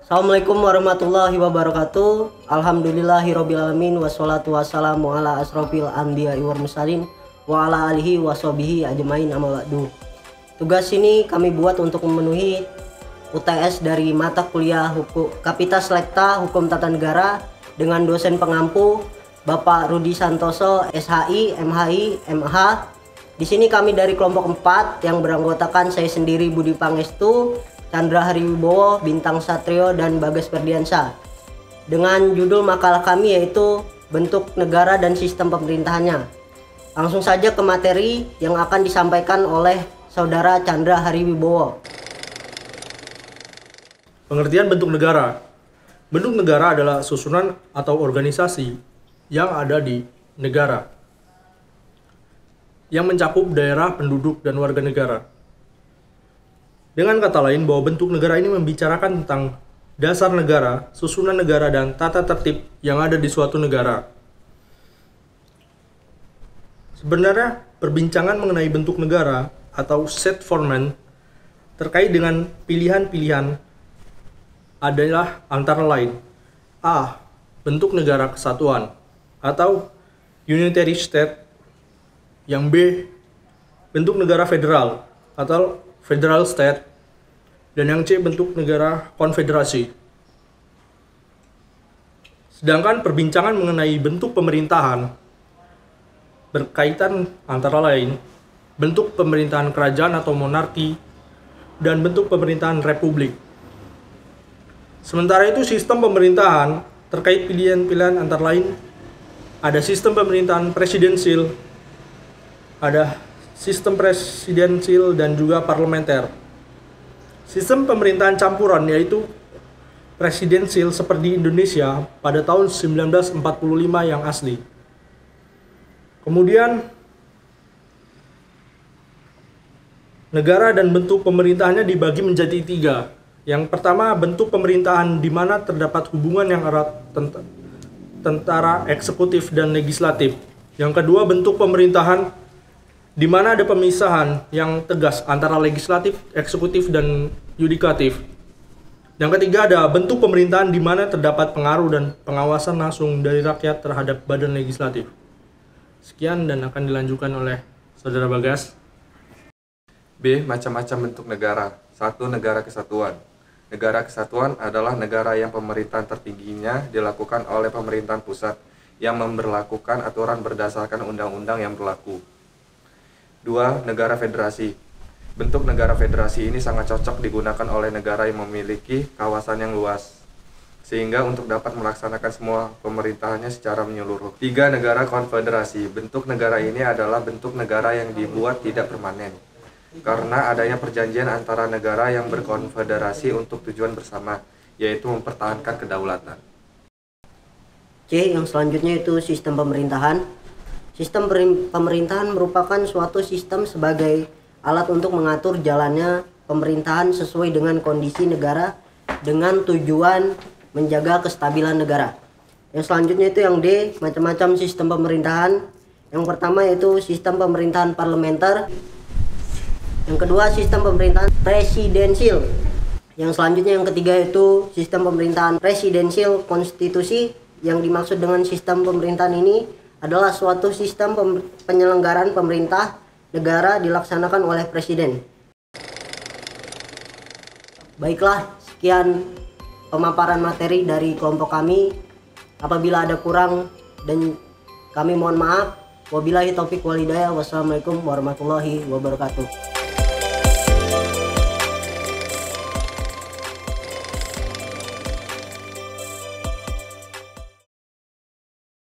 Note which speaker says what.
Speaker 1: Assalamualaikum warahmatullahi wabarakatuh. Alhamdulillahirobbilalamin. Wassalatu wassalamu ala asrofil anbiya'i wal mursalin wa ala alihi washabihi ajmain amma ba'du. Tugas ini kami buat untuk memenuhi UTS dari mata kuliah Hukum Kapitas Lekta Hukum Tata Negara dengan dosen pengampu Bapak Rudi Santoso, SHI, MHI, MH. Di sini kami dari kelompok 4 yang beranggotakan saya sendiri Budi Pangestu, Chandra Hariwibowo, Bintang Satrio, dan Bagas Ferdiansyah. Dengan judul makalah kami yaitu bentuk negara dan sistem pemerintahannya. Langsung saja ke materi yang akan disampaikan oleh Saudara Chandra Hariwibowo.
Speaker 2: Pengertian bentuk negara. Bentuk negara adalah susunan atau organisasi yang ada di negara, yang mencakup daerah, penduduk, dan warga negara. Dengan kata lain, bahwa bentuk negara ini membicarakan tentang dasar negara, susunan negara, dan tata tertib yang ada di suatu negara. Sebenarnya, perbincangan mengenai bentuk negara atau Setformen terkait dengan pilihan-pilihan adalah antara lain: A. Bentuk negara kesatuan atau unitary state. Yang B. Bentuk negara federal atau federal state. Dan yang C. Bentuk negara konfederasi. Sedangkan perbincangan mengenai bentuk pemerintahan berkaitan antara lain bentuk pemerintahan kerajaan atau monarki dan bentuk pemerintahan republik. Sementara itu sistem pemerintahan terkait pilihan-pilihan antara lain ada sistem pemerintahan presidensil, ada sistem presidensil dan juga parlementer. Sistem pemerintahan campuran yaitu presidensil seperti Indonesia pada tahun 1945 yang asli. Kemudian negara dan bentuk pemerintahannya dibagi menjadi 3. Yang pertama, bentuk pemerintahan di mana terdapat hubungan yang erat tentara eksekutif dan legislatif. Yang kedua, bentuk pemerintahan di mana ada pemisahan yang tegas antara legislatif, eksekutif, dan yudikatif. Yang ketiga, ada bentuk pemerintahan di mana terdapat pengaruh dan pengawasan langsung dari rakyat terhadap badan legislatif. Sekian dan akan dilanjutkan oleh Saudara Bagas.
Speaker 3: B. Macam-macam bentuk negara. 1. Negara kesatuan. Negara kesatuan adalah negara yang pemerintahan tertingginya dilakukan oleh pemerintahan pusat yang memberlakukan aturan berdasarkan undang-undang yang berlaku. 2. Negara federasi. Bentuk negara federasi ini sangat cocok digunakan oleh negara yang memiliki kawasan yang luas, sehingga untuk dapat melaksanakan semua pemerintahannya secara menyeluruh. 3. Negara konfederasi. Bentuk negara ini adalah bentuk negara yang dibuat tidak permanen, karena adanya perjanjian antara negara yang berkonfederasi untuk tujuan bersama, yaitu mempertahankan kedaulatan.
Speaker 1: C. Yang selanjutnya itu sistem pemerintahan. Sistem pemerintahan merupakan suatu sistem sebagai alat untuk mengatur jalannya pemerintahan sesuai dengan kondisi negara dengan tujuan menjaga kestabilan negara. Yang selanjutnya itu yang D. Macam-macam sistem pemerintahan. Yang pertama yaitu sistem pemerintahan parlementer. Yang kedua, sistem pemerintahan presidensil. Yang selanjutnya yang ketiga itu sistem pemerintahan presidensil konstitusi. Yang dimaksud dengan sistem pemerintahan ini adalah suatu sistem penyelenggaraan pemerintah negara dilaksanakan oleh presiden. Baiklah, sekian pemaparan materi dari kelompok kami. Apabila ada kurang dan kami mohon maaf. Wabillahi taufik wal hidayah. Wassalamualaikum warahmatullahi wabarakatuh.